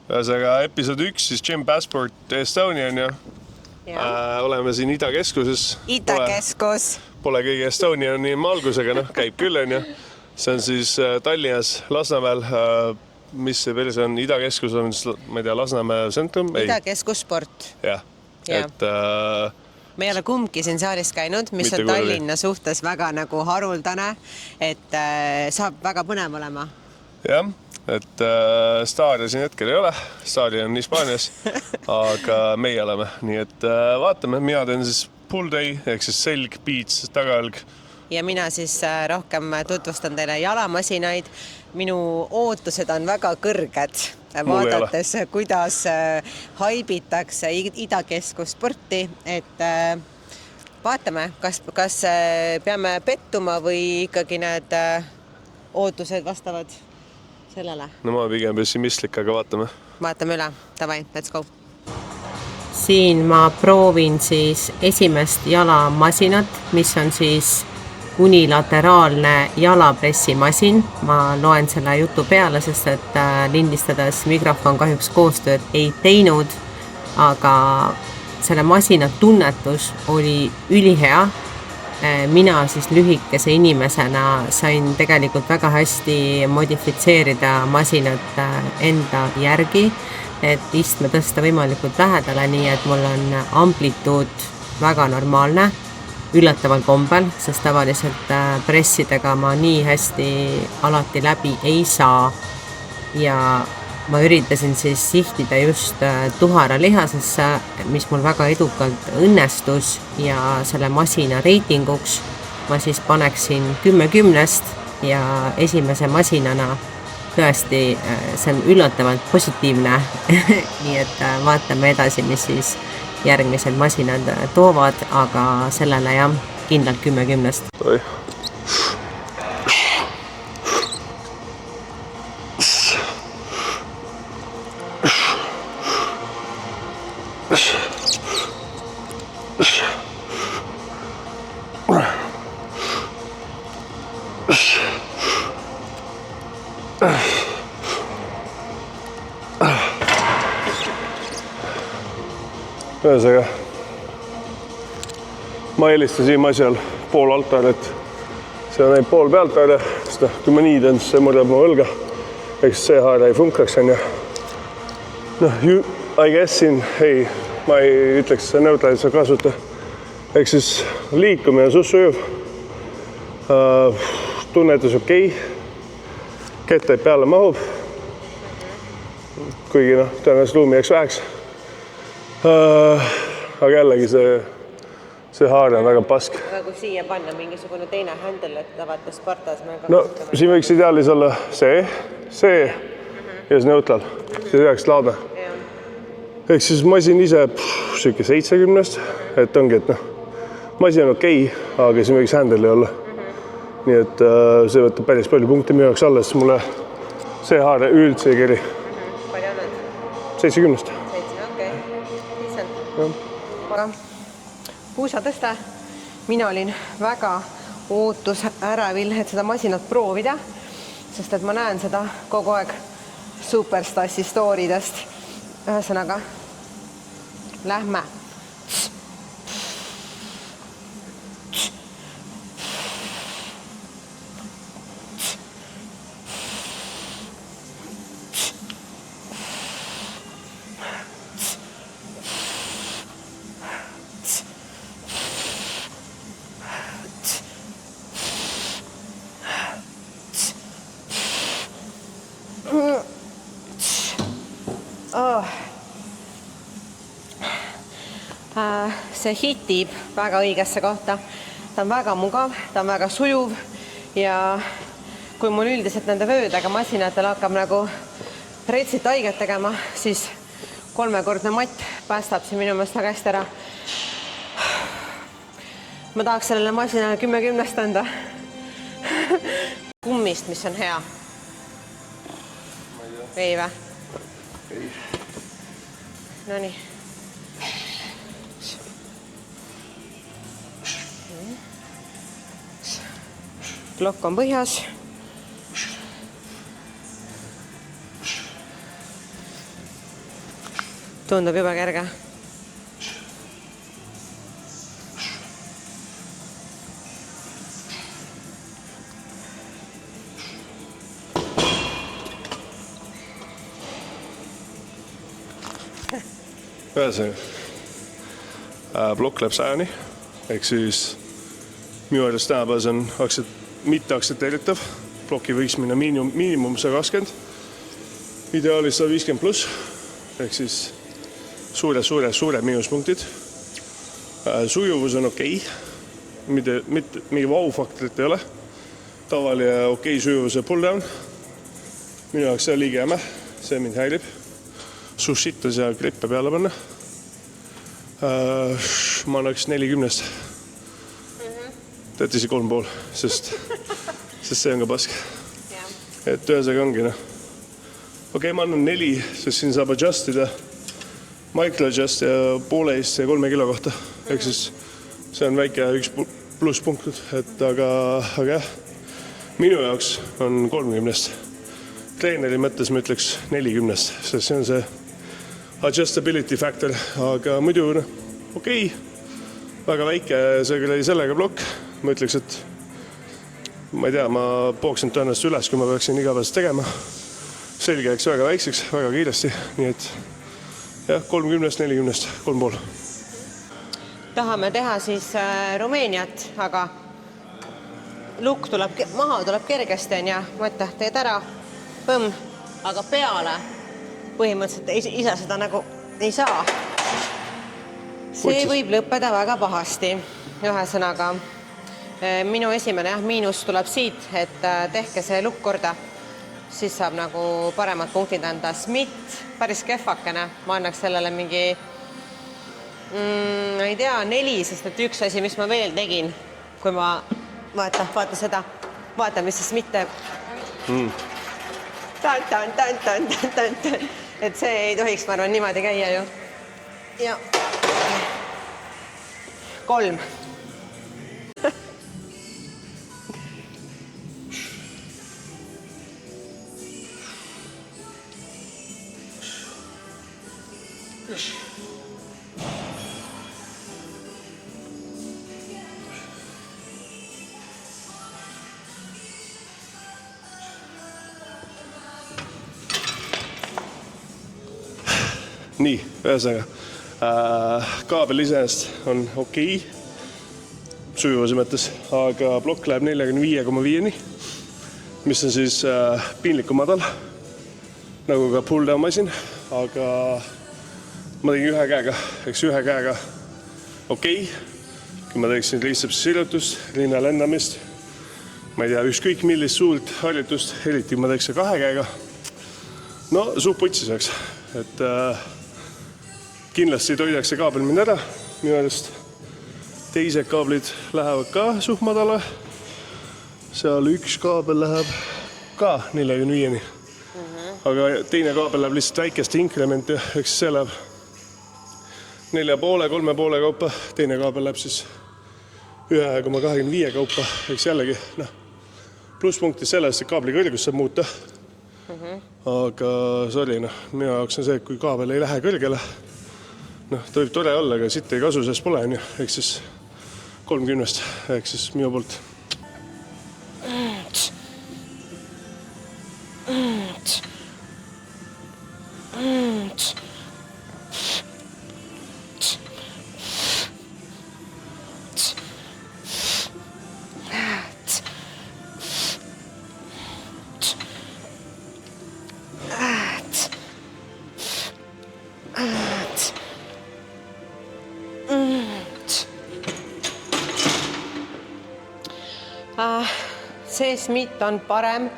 Ühesõnaga episood 1 siis Gym Passport Estonia on ju. Oleme siin Idakeskuses. Idakeskus. Pole kõige Estoniani algusega, käib küll on ju. See on siis Tallinnas Lasnamäel, mis see veel see on, Idakeskus on, ma ei tea, Lasnamäe sentrum? Idakeskus sport. Jah, et... Me ei ole kumbki siin saalis käinud, mis on Tallinna suhtes väga nagu haruldane, et saab väga põnev olema. Jah, et staari siin hetkel ei ole, staari on Hispaanias, aga meie oleme. Nii et vaatame, mina teen siis pull day, ehk siis selg, piits, tagalg. Ja mina siis rohkem tutvustan teile jalamasinaid. Minu ootused on väga kõrged, vaadates, kuidas haibitakse Idakeskus sporti, et vaatame, kas peame pettuma või ikkagi need ootused vastavad sellele. No ma pigem pessimistlik, aga vaatame. Vaatame üle, davai, let's go. Siin ma proovin siis esimest jalamasinat, mis on siis unilateraalne jalapressimasin. Ma loen selle jutu peale, sest et lindistades mikrofon kahjuks koostööd ei teinud, aga selle masina tunnetus oli ülihea. Mina siis lühikese inimesena sain tegelikult väga hästi modifitseerida masinat enda järgi, et istme tõsta võimalikult lähedale, nii et mul on amplituud väga normaalne, üllataval kombel, sest tavaliselt pressidega ma nii hästi alati läbi ei saa. Ja ma üritasin siis sihtida just tuhara lihasesse, mis mul väga edukalt õnnestus ja selle masina reitinguks ma siis paneksin 10-10 ja esimese masinana tõesti see on üllatavalt positiivne. Nii et vaatame edasi, mis siis järgmised masinad toovad, aga sellele jah, kindlalt 10-10. Oi. Ühesõnaga, ma eelistasin asjal pool altar, et see on neid pool pealt välja, sest kui ma nii teen, siis see murdab mu õlga, eks see haare ei funkraks on ju. I guess siin, ma ei ütleks, see neutraalis sa kasuta, ehk siis liikumine sussujuv, tunnetus okei, kettaid peale mahub, kuigi tõenäoliselt ruumi jääks väheks. Aga jällegi see haare on väga pask. Aga kui siia panna mingisugune teine händel, et tavata Spartas no siin võiks ideaalis olla see ja see neutral, see jääks laada. Ehk siis masin ise siuke 70, et ongi, et masin on okei, aga siin võiks händel ei olla. Nii et see võtab päris palju punkte minu jaoks alles, mulle see haare üldse ei keri. Palju annad? 70. Puusa tõste. Mina olin väga ootusärevil, et seda masinat proovida, sest et ma näen seda kogu aeg Superstassi stooridest. Ühesõnaga, lähme. See hitib väga õigesse kohta. Ta on väga mugav, ta on väga sujuv ja kui mul üldiselt nende vöödega masinatel hakkab nagu retsit haiget tegema, siis 3-kordne matt päästab siin minu meelest väga hästi ära. Ma tahaks sellele masinale 10-10 anda. Kummist, mis on hea. Ei või? Ei. No nii. Klokk on põhjas. tundub jube kerge. Ühesõnaga, plokk läheb 100-ni, ehk siis minu arust tänapäeval on mitte aktsepteeritav. Plokki võiks minna miinimum 120, ideaalis 150 pluss, ehk siis suured miinuspunktid. Sujuvus on okei, mitte mingi vau-faktorit ei ole. Tavaline okei sujuvuse pull-down. Minu jaoks see on liiga jäme, see mind häirib. Sushita seal klippe peale panna. Ma annaks 40. Teete isi 3,5, sest see on ka pask. Et ühesõnaga ongi Okei, ma annan 4, sest siin saab adjustida, micro adjust ja 1,5 ja 3 kilo kohta. Ehk siis see on väike 1 plusspunktud, et aga jah, minu jaoks on 30. Treeneri mõttes ma ütleks 40, sest see on see adjustability factor, aga muidu okei, väga väike sellega plokk. Ma ütleks, et ma ei tea, ma pooksin tõenäoliselt üles, kui ma peaksin igapäevast tegema. Selge jääks väga väikseks, väga kiiresti, nii et jah, 30, 40, 3,5. Tahame teha siis Rumeeniat, aga lukk tuleb maha, tuleb kergesti, on ja mõtte, teed ära, põmm, aga peale põhimõtteliselt ise seda nagu ei saa. See võib lõppeda väga pahasti. Ühesõnaga, minu esimene miinus tuleb siit, et tehke see lukk korda, siis saab nagu paremad punktid anda. Smith, päris kehvakene, ma annaks sellele mingi, ei tea, 4, sest et üks asi, mis ma veel tegin, kui ma, vaata seda, vaata, mis see Smith teeb. Tan. Et see ei tohiks, ma arvan, niimoodi käia ju. Ja 3. Nii, ühesõnaga, kaabel iseenest on okei, sujuvuse mõttes, aga plokk läheb 45,5-ni, mis on siis piinliku madal, nagu ka pull-down masin, aga ma tegin ühe käega okei, kui ma teeksin lihtsalt sirutust, rinna lendamist, ma ei tea, ükskõik millist suurt harjutust, eriti kui ma teeks 2 käega, no suht putsis oleks, et kindlasti toidaks see kaabel mind ära, minu arust teised kaablid lähevad ka suht madala, seal üks kaabel läheb ka 45-ni, aga teine kaabel läheb lihtsalt väikeste inkrementi, eks see läheb 4,5, 3,5 kaupa, teine kaabel läheb siis 1,25 kaupa, eks jällegi, plusspunkti sellest, et kaabli kõrgus saab muuta, aga sorry, minu jaoks on see, et kui kaabel ei lähe kõrgele, ta võib tore olla, aga siit ei kasu, sest pole, ehk siis 30, ehk siis minu poolt. See Smith on parem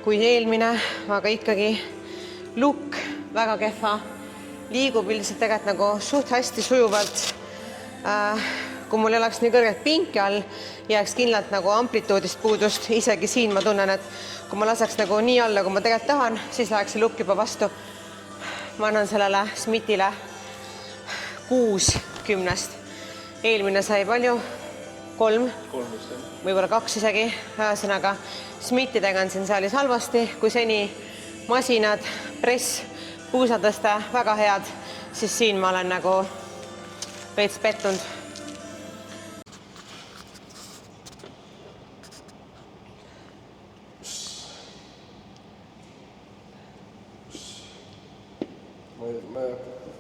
kui eelmine, aga ikkagi lukk väga kehva, liigub üldiselt tegelikult nagu suht hästi sujuvalt. Kui mul ei oleks nii kõrgelt pinki all, jääks kindlalt nagu amplituudist puudust, isegi siin ma tunnen, et kui ma laseks nagu nii alla, kui ma tegelikult tahan, siis läheks see lukk juba vastu. Ma annan sellele Smithile 6/10. Eelmine sai palju? 3? Võib-olla 2 isegi. Ühesõnaga, Smithidega on siin saalis halvasti, kui seni masinad, press, puusatõste, väga head. siis siin ma olen nagu veits pettunud.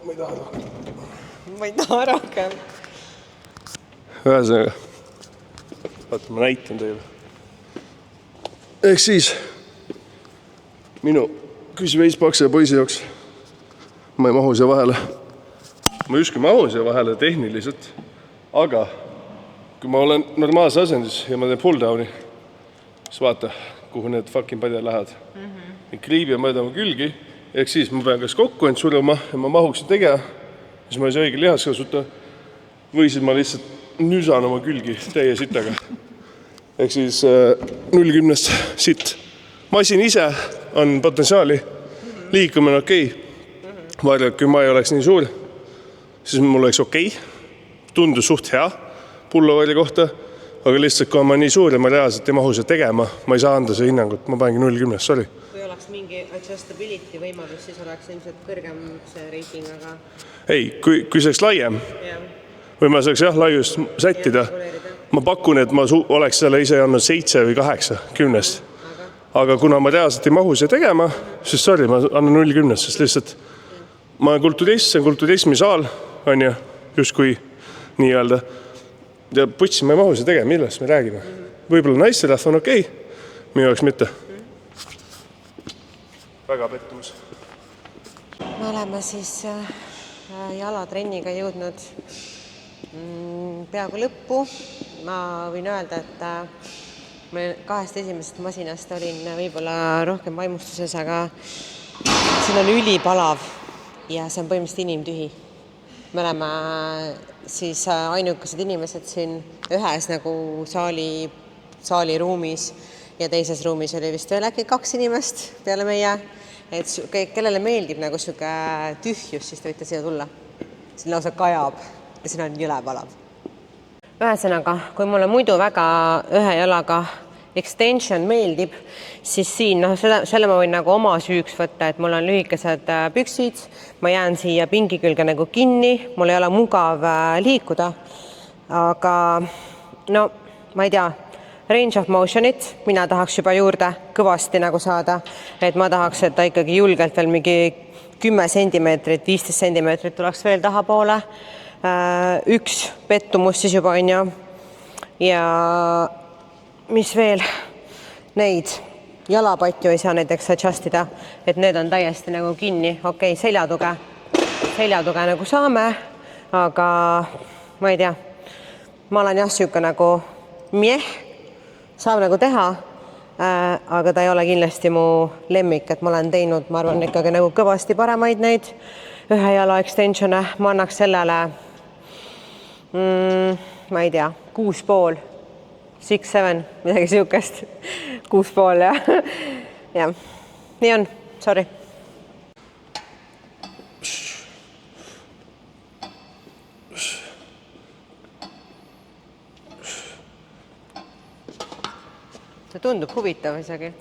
Ma ei taha rohkem. Ma ei taha rohkem. Ühesõnaga, vaata, ma näitan teile. Ehk siis minu veits pakse poisi jaoks ma ei mahu siia vahele. Ma just kui mahun siia vahele tehniliselt, aga kui ma olen normaalse asendis ja ma teen pull downi, siis vaata, kuhu need fucking padjad lähevad. Kriibi on mööda mu külgi, ehk siis ma pean kas kokku end suruma ja ma mahuksin tegema, siis ma ei saa õige lihas kasuta, või siis ma lihtsalt nüsan oma külgi täie sitaga. Ehk siis 0-10 sitt. Masin ise on potentsiaali, liikumine okei. Varjalt, kui ma ei oleks nii suur, siis mul oleks okei. Tundus suht hea pullovari kohta, aga lihtsalt kui ma nii suur ja ma reaalselt ei mahu seda tegema, ma ei saa anda see hinnangut, ma panengi 0-10, sorry. Kui oleks mingi adjustability võimalus, siis oleks ilmselt kõrgem see reiting, aga... Ei, kui see oleks laiem, või ma saaks laiust sättida, ma pakun, et ma oleks selle ise andnud 7 või 8 10. Aga kuna ma reaalselt ei mahu see tegema, siis sorry, ma annan 0-10, sest lihtsalt ma olen kulturist, see on kulturismisaal, on ju, just kui nii öelda. Ja putsi, ma ei mahu see tegema, millest me räägime. Võib-olla naisterahv on okei, minu jaoks mitte. Väga pettumus. Me oleme siis jalatrenniga jõudnud peaaegu lõppu. Ma võin öelda, et ma 2 esimesest masinast olin võib-olla rohkem vaimustuses, aga siin on ülipalav ja see on põhimõtteliselt inimtühi. Me oleme siis ainukesed inimesed siin ühes nagu saali ruumis ja teises ruumis oli vist veel äkki 2 inimest peale meie. Et kellele meeldib nagu siuke tühjus, siis te võite siia tulla. Siin lausa kajab ja siin on jõle palav. Ühesõnaga, kui mulle muidu väga ühe jalaga extension meeldib, siis siin, selle ma võin nagu oma süüks võtta, et mul on lühikesed püksid, ma jään siia pingi külge nagu kinni, mul ei ole mugav liikuda, aga no, ma ei tea, range of motion'it, mina tahaks juba juurde kõvasti nagu saada, et ma tahaks, et ta ikkagi julgelt veel mingi 10 sentimeetrit, 15 sentimeetrit tuleks veel taha poole. Üks pettumus siis juba on ju. Ja mis veel? Neid jalapatju ei saa näiteks adjustida, et need on täiesti nagu kinni. Okei, seljatuge nagu saame, aga ma ei tea. Ma olen jah siuke nagu saab nagu teha, aga ta ei ole kindlasti mu lemmik, et ma olen teinud, ma arvan, ikkagi nagu kõvasti paremaid neid ühe jala extensione. Ma annaks sellele ma ei tea, 6,5, 6-7, midagi siukest. 6,5 ja nii on, sorry. See tundub huvitav isegi.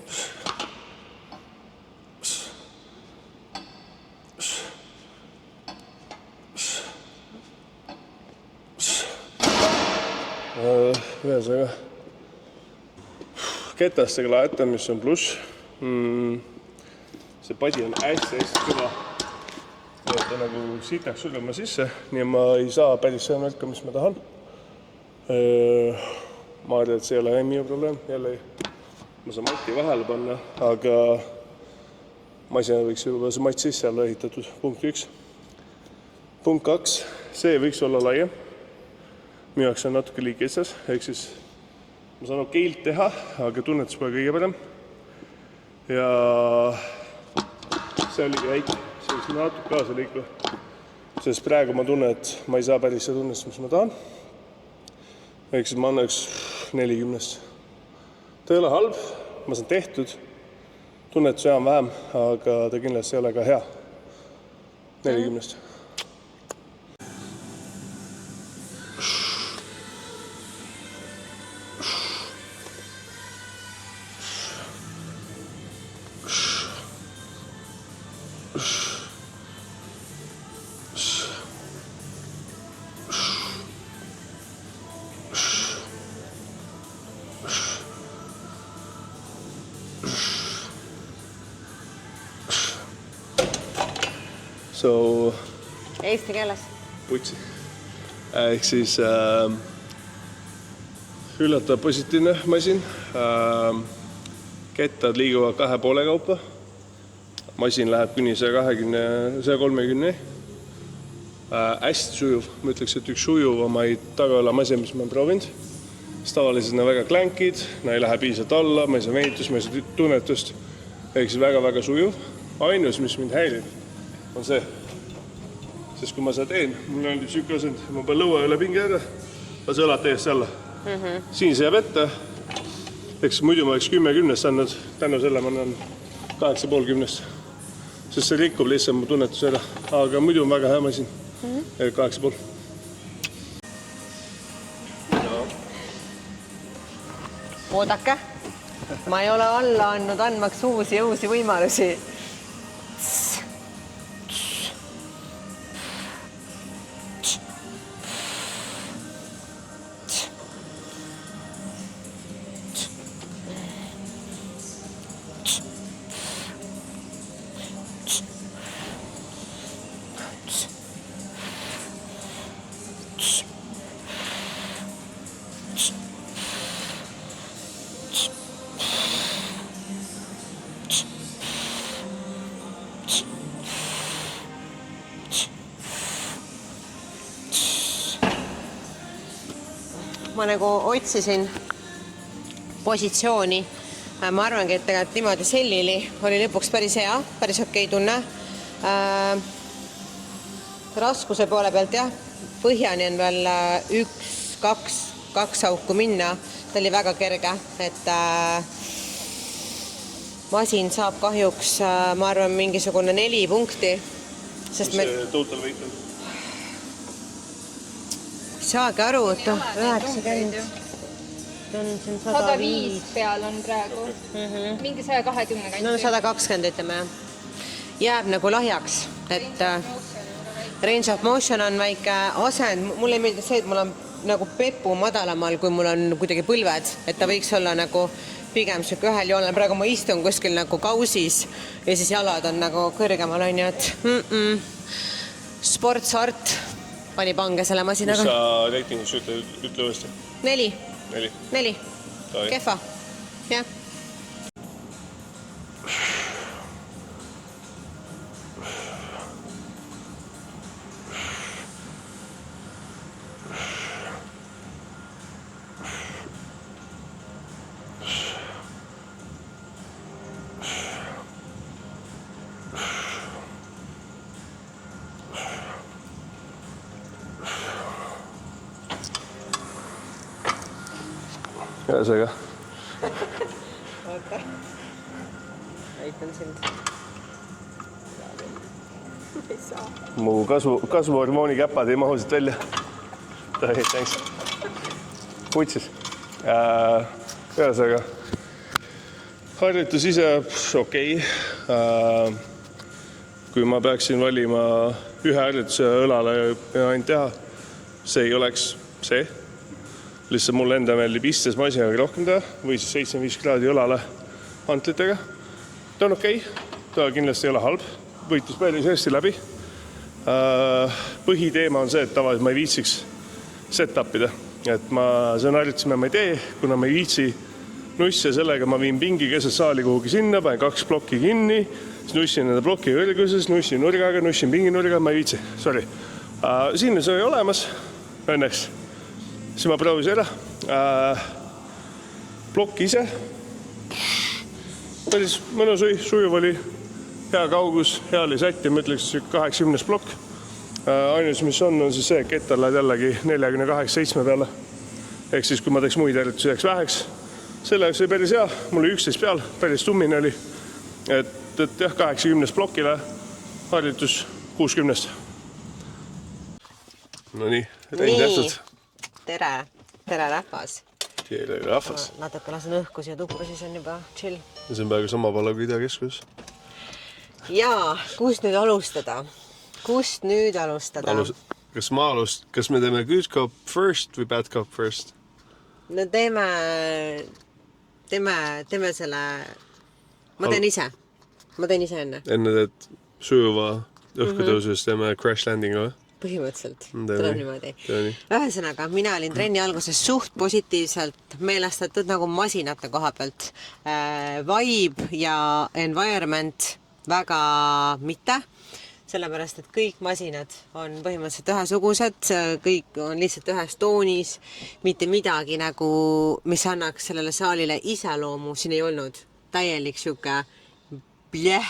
Ühesõnaga ketastega laetan, mis on pluss. See padi on hästi kõva. Ta nagu sitaks sulema sisse, nii ma ei saa päris seda märka, mis ma tahan. Ma arvan, et see ei ole minu probleem. Jälle ma saan mati vahele panna, aga masina võiks juba see mat sisse olla ehitatud. Punkt 1. Punkt 2. See võiks olla laiem. Minu jaoks on natuke liikitsas, ehk siis ma saan okeilt teha, aga tunnetus pole kõige parem. Ja see oligi väike, see võiks natuke kaasa liiku, sest praegu ma tunnen, et ma ei saa päris seda tunnetust, mis ma tahan. Ehk siis ma annaks 40. Ta ei ole halb, ma saan tehtud, tunnetus jään vähem, aga ta kindlasti ei ole ka hea. 40. So Eesti keeles. putsi. Ehk siis üllatav positiivne masin. Kettad liiguvad 2,5 kaupa. Masin läheb kuni 130. Hästi sujuv. Ma ütleks, et üks sujuvamaid tagaola masin, mis ma olen proovinud. Tavaliselt on väga klänkid, nad ei lähe piisavalt alla, ma ei saa venitust, ma ei saa tunnetust. Ehk siis väga sujuv. Ainus, mis mind häirib, on see. Sest kui ma seda teen, mul on nüüd süke asend, ma pean lõua üle pingi ära, lase õlad täiesti alla. Siin see jääb ette. Eks muidu ma oleks 10-10 andnud, tänu selle ma annan 8,5-10. Sest see rikub lihtsalt mu tunnetus ära. Aga muidu on väga hea masin. 8,5. Oodake. Ma ei ole alla andnud andmaks uusi võimalusi. Ma nagu otsisin positsiooni. Ma arvangi, et tegelikult niimoodi sellili oli lõpuks päris hea, päris okei tunne. Raskuse poole pealt jah, põhjani on veel 1-2 auku minna. Ta oli väga kerge, et masin saab kahjuks, ma arvan, mingisugune 4 punkti. Sest Mis see total weight on? Saagi aru, et 90. On 105 peal on praegu. Mingi 120 kanti. No 120 ütleme jah. Jääb nagu lahjaks, et range of motion on väike asend. Mulle ei meeldi see, et mul on nagu pepu madalamal, kui mul on kuidagi põlved, et ta võiks olla nagu pigem süke ühel joonel. Praegu ma istun kuskil nagu kausis ja siis jalad on nagu kõrgemal, on ju, et sportsart pani pange selle masinaga. Mis sa reitingus ütle uuesti? 4. 4. Kehva. Jah. Ühesõnaga. Oota. Aitan sind. Ei saa. Mu kasvuhormooni käpad ei mahu siit välja. Thanks. Putsis. Ühesõnaga. Harjutus ise okei. Kui ma peaksin valima ühe harjutuse õlale ja ainult teha, see ei oleks see. Lihtsalt mulle enda meeldib istes masinaga rohkem teha või siis 75 kraadi õlale antlitega. Ta on okei. Ta kindlasti ei ole halb. Võitis päris hästi läbi. Põhiteema on see, et tavaliselt ma ei viitsiks set-upida. Et see on harjutus, ma ei tee, kuna ma ei viitsi nusse sellega, ma viin pingi keset saali kuhugi sinna, panen 2 plokki kinni, siis nussin nende ploki kõrguses, nussin nurgaga, nussin pingi nurgaga, ma ei viitsi. Sorry. Siin on see olemas, õnneks. Siis ma proovisin ära. Plokk ise. Päris mõnus sujuv oli. Hea kaugus, hea oli sätti, ma ütleks 80 plokk. Ainus, mis on siis see, et kettal lähed jällegi 48-7 peale. Ehk siis, kui ma teeks muid harjutusi, jääks väheks. Selle jaoks oli päris hea. Mul oli 11 peal, päris tummine oli. Et jah, 80 plokile harjutus 60. No nii, rein tähtsad. Tere rahvas. Tere rahvas. Natuke lasen õhku siia tuppa, siis on juba chill. See on praegu sama pala kui Ida-Keskus. Jaa, kust nüüd alustada? Kas me teeme good cop first või bad cop first? No teeme selle... Ma teen ise enne. Enne teed sujuva õhkutõusus teeme crash landing'u või? Põhimõtteliselt, Teeme tuleb nii. niimoodi. Teeme nii. Ühesõnaga, mina olin trenni alguses suht positiivselt meelestatud nagu masinate koha pealt. Vibe ja environment väga mitte, sellepärast, et kõik masinad on põhimõtteliselt ühesugused, kõik on lihtsalt ühes toonis, mitte midagi nagu, mis annaks sellele saalile iseloomu, siin ei olnud täielik siuke bljeh.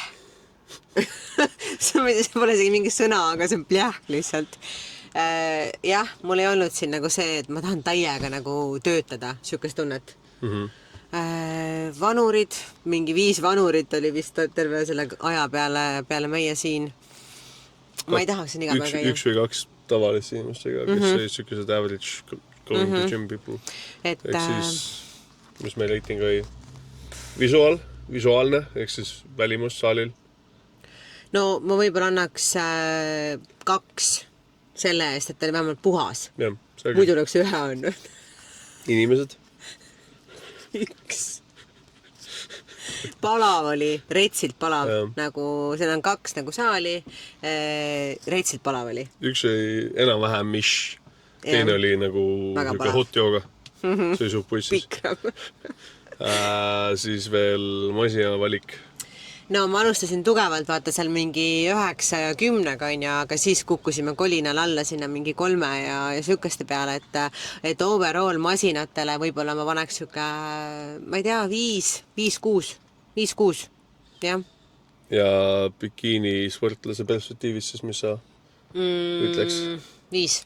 see pole isegi mingi sõna, aga see on bljeh lihtsalt. Jah, mul ei olnud siin nagu see, et ma tahan täiega nagu töötada, siukest tunnet. Vanurid, mingi 5 vanurit oli vist terve selle aja peale meie siin. Ma ei tahaks siin iga päev käia. 1 või 2 tavalist inimestega, kes olid siukesed average going to gym people. Ehk siis, mis meil reiting oli visuaalne, ehk siis välimus saalil. No ma võib-olla annaks 2 selle eest, et ta oli vähemalt puhas. Jah, muidu oleks 1 olnud. Inimesed? 1. Palav oli, retsilt palav, nagu seal on 2 nagu saali, retsilt palav oli. 1 oli enam-vähem mish, teine oli nagu hot jooga, see oli suht pussis. Pikram. Siis veel masina valik. No ma alustasin tugevalt, vaata seal mingi 9 ja 10, aga siis kukkusime kolinal alla sinna mingi 3 ja sükeste peale, et overall masinatele võib-olla ma paneks siuke, ma ei tea, 5-6, jah. Ja bikiini sportlase perspektiivis siis, mis sa ütleks? 5.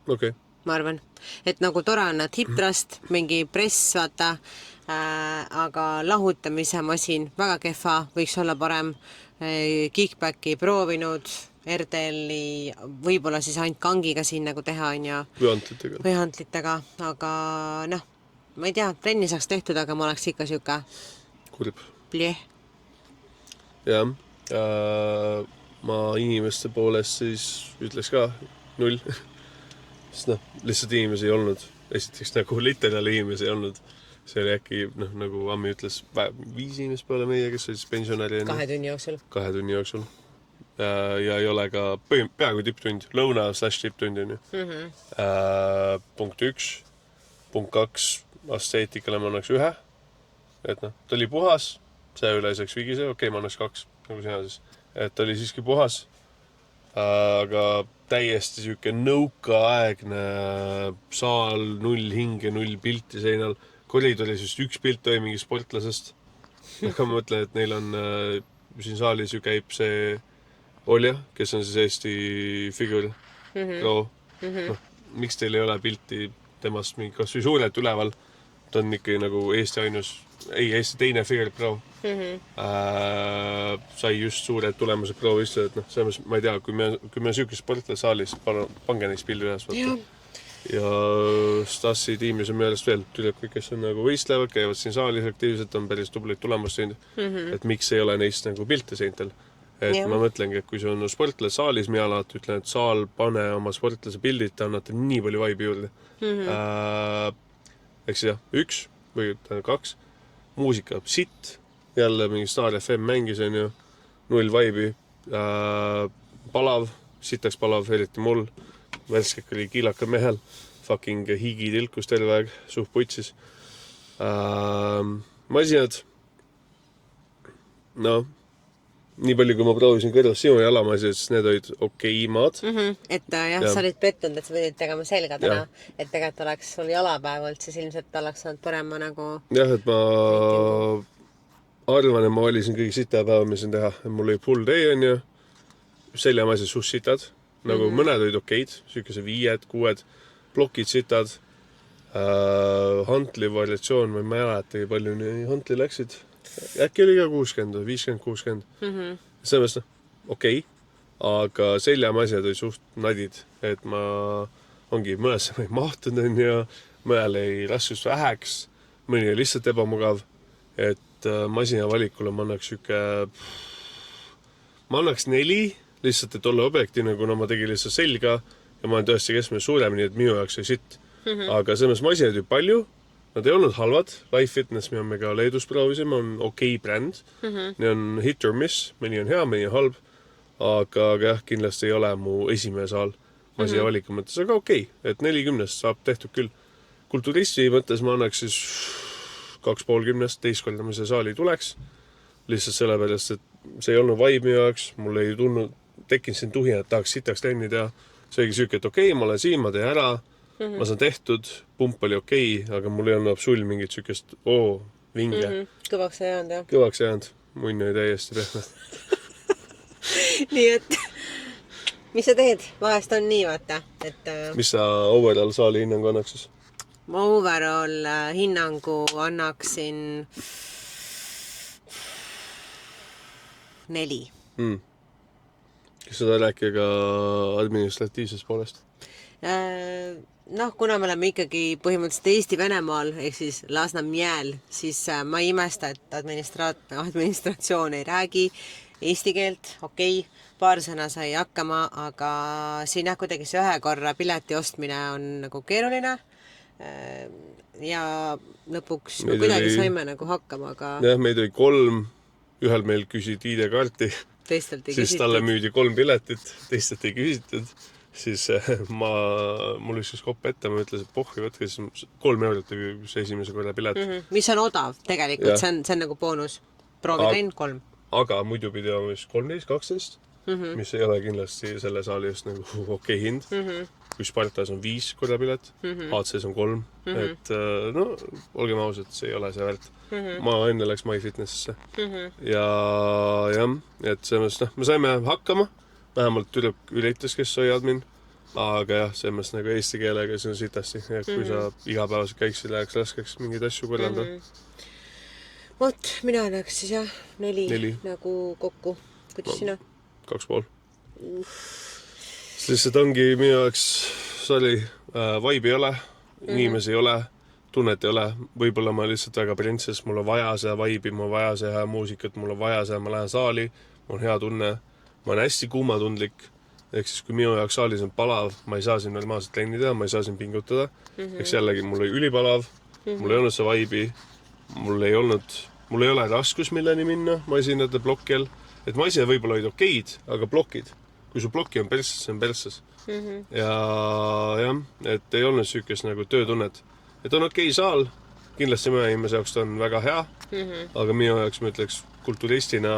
Okei. Ma arvan, et nagu tore on nad hip-thrust, mingi press, vaata, aga lahutamise masin väga kehva, võiks olla parem, kickbacki proovinud, RDL-i võib-olla siis ainult kangiga siin nagu teha on ja või hantlitega, aga noh, ma ei tea, trenni saaks tehtud, aga ma oleks ikka siuke kurb. Bleh. Jah, ma inimeste poolest siis ütleks ka 0. Sest noh, lihtsalt inimesi ei olnud. Esiteks nagu literali inimesi ei olnud. See oli äkki, nagu Ammi ütles, 5 inimest peale meie, kes olid pensionäri 2 tunni jooksul. 2 tunni jooksul. Ja ei ole ka peaaegu tipptund, lõuna/tipptund on ju. Punkt 1. Punkt 2. Asteetikale ma annaks 1. Et ta oli puhas, see üle ei saaks vigise, okei, ma annaks 2, nagu sina siis. Et oli siiski puhas, aga täiesti siuke nõukaaegne saal, 0 hinge, 0 pilti seinal. Koridoris just 1 pilt oli mingi sportlasest. Aga ma mõtlen, et neil on siin saalis ju käib see Olja, kes on siis Eesti figure. Miks teil ei ole pilti temast mingi kas või suurelt üleval? Ta on ikkagi nagu Eesti teine figure pro. Sai just suured tulemused pro istu, et selles ma ei tea, kui me on siukest sportlase saalis, pange neist pildi üles võtta. Ja Stassi tiimis on meelest veel tüdrukud, kes on nagu võistlevad, käivad siin saalis aktiivselt, on päris tubleid tulemust teinud. Et miks ei ole neist nagu pilte seintel. Et ma mõtlengi, et kui see on sportlase saalis, mina alati ütlen, et saal pane oma sportlase pildid, ta annate nii palju vaibi juurde. Eks jah, 1 või 2. Muusika sitt, jälle mingi Star FM mängis on ju, 0 vaibi. Palav, sitaks palav, eriti mul. Värskek oli kiilakal mehel, fucking higi tilkus terve aeg, suht putsis. Masinad, nii palju, kui ma proovisin kõrvas sinu jalamasinad, siis need olid okei maad. Et jah, sa olid pettunud, et sa pidid tegema selga täna, et tegelikult oleks sul jalapäev olnud, siis ilmselt oleks saanud parema nagu... Jah, et ma arvan, et ma valisin kõige sitapäeva, mis on teha. Mul oli full day on ju, seljamaised suht sitad. Nagu mõned olid okeid, siukese 5, 6, plokid sitad, hantli variatsioon, ma ei mäletagi palju nii hantli läksid. Äkki oli ka 60, 50-60. Sellest okei, aga seljamaised olid suht nadid, et ma ongi mõnesse ma ei mahtunud ja mõnel ei raskust väheks, mõni oli lihtsalt ebamugav, et masina valikule ma annaks 4, lihtsalt, et olla objektiivne, kuna ma tegin lihtsalt selga ja ma olen tõesti keskmine suuremini, et minu jaoks oli sitt. Aga selles masinaid oli palju, nad ei olnud halvad. Life Fitness, mida me ka Leedus proovisime, on okei bränd. Need on hit or miss, mõni on hea, mõni on halb. aga jah, kindlasti ei ole mu esimene saal masina valiku mõttes, aga okei, et 40 saab tehtud küll. Kulturisti mõttes ma annaks siis 2,5 teiskordamise saali tuleks. Lihtsalt sellepärast, et see ei olnud vibe minu jaoks, mul ei tekkinud siin tuhi, et tahaks sitaks trenni teha. See oligi süüke, et okei, ma olen siin, ma teen ära, ma saan tehtud, pump oli okei, aga mul ei olnud absol mingit süükest vinge. Kõvaks ei jäänud, jah? Kõvaks ei jäänud, munn oli täiesti pehme. Nii et, mis sa teed? Vahest on nii, vaata, et... Mis sa overall saali hinnangu annaks siis? Ma overall hinnangu annaksin 4. Kas seda rääkida ka administratiivsest poolest? Noh, kuna me oleme ikkagi põhimõtteliselt Eesti-Venemaal, ehk siis Lasnamäel, siis ma ei imesta, et administratsioon ei räägi eesti keelt, okei, paar sõna sai hakkama, aga siin jah, kuidagi see 1 korra pileti ostmine on nagu keeruline ja lõpuks kuidagi saime nagu hakkama, aga... Jah, meid oli 3, ühel meil küsiti ID-kaarti, siis talle müüdi 3 piletit, teistelt ei küsitud, siis mul üks kopp ette, ma ütles, et pohhi võtke, siis 3 eurot see esimese korra pilet. Mis on odav tegelikult, see on nagu boonus. Proovi käin 3. Aga muidu pidi olema vist 13, 12, mis ei ole kindlasti selle saali just nagu okei hind. Kui Spartas on 5 korra pilet, HC-s on 3, et no, olgem ausad, see ei ole see väärt. Ma enne läks MyFitnessisse ja jah, et selles mõttes, me saime hakkama, vähemalt üritas, kes oli admin, aga jah, selles mõttes nagu eesti keelega see on sitasti, et kui sa igapäevaselt käiksid, läheks raskeks mingeid asju korranda. Vot, mina annaks siis jah, 4 nagu kokku. Kuidas sina? 2,5. Lihtsalt ongi minu jaoks, vibe ei ole, inimesi ei ole, tunnet ei ole, võib-olla ma lihtsalt väga printsess, mul on vaja seda vibe'i, mul on vaja see hea muusikat, mul on vaja seda, ma lähen saali, mul on hea tunne, ma olen hästi kuumatundlik, ehk siis kui minu jaoks saalis on palav, ma ei saa siin normaalselt trenni teha, ma ei saa siin pingutada, eks jällegi mul oli ülipalav, mul ei olnud see vibe'i, mul ei ole raskus milleni minna masinate blokil, et masinad võib-olla olid okeid, aga blokid. Kui su bloki on perses, see on perses. Ja jah, et ei olnud süükest nagu töötunnet. Et on okei saal, kindlasti mõne inimese jaoks ta on väga hea, aga minu jaoks ma ütleks kulturistina,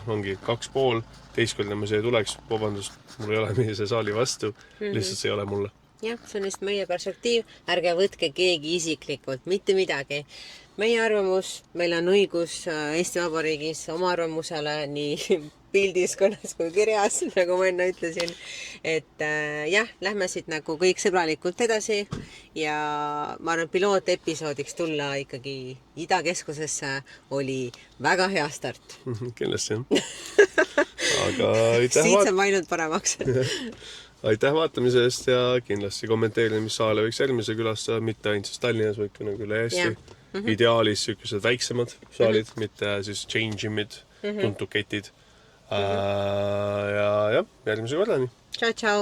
ongi 2,5, teistkord ma siia tuleks, vabandust, mul ei ole meie saali vastu, lihtsalt see ei ole mulle. Jah, see on just meie perspektiiv, ärge võtke keegi isiklikult, mitte midagi. Meie arvamus, meil on õigus Eesti Vabariigis oma arvamusele nii pildis, kõnes kui kirjas, nagu ma enne ütlesin. Et jah, lähme siit nagu kõik sõbralikult edasi ja ma arvan, pilootepisoodiks tulla ikkagi Idakeskusesse oli väga hea start. Kindlasti jah. Aga siit saab ainult paremaks. Aitäh vaatamise eest ja kindlasti kommenteerida, mis saale võiks järgmise külastada, mitte ainult siis Tallinnas, võid ka nagu üle Eesti. Ideaalis sükesed väiksemad saalid, mitte siis change-imid, tuntud ketid. Ja jah, järgmise korrani. Tšau, tšau!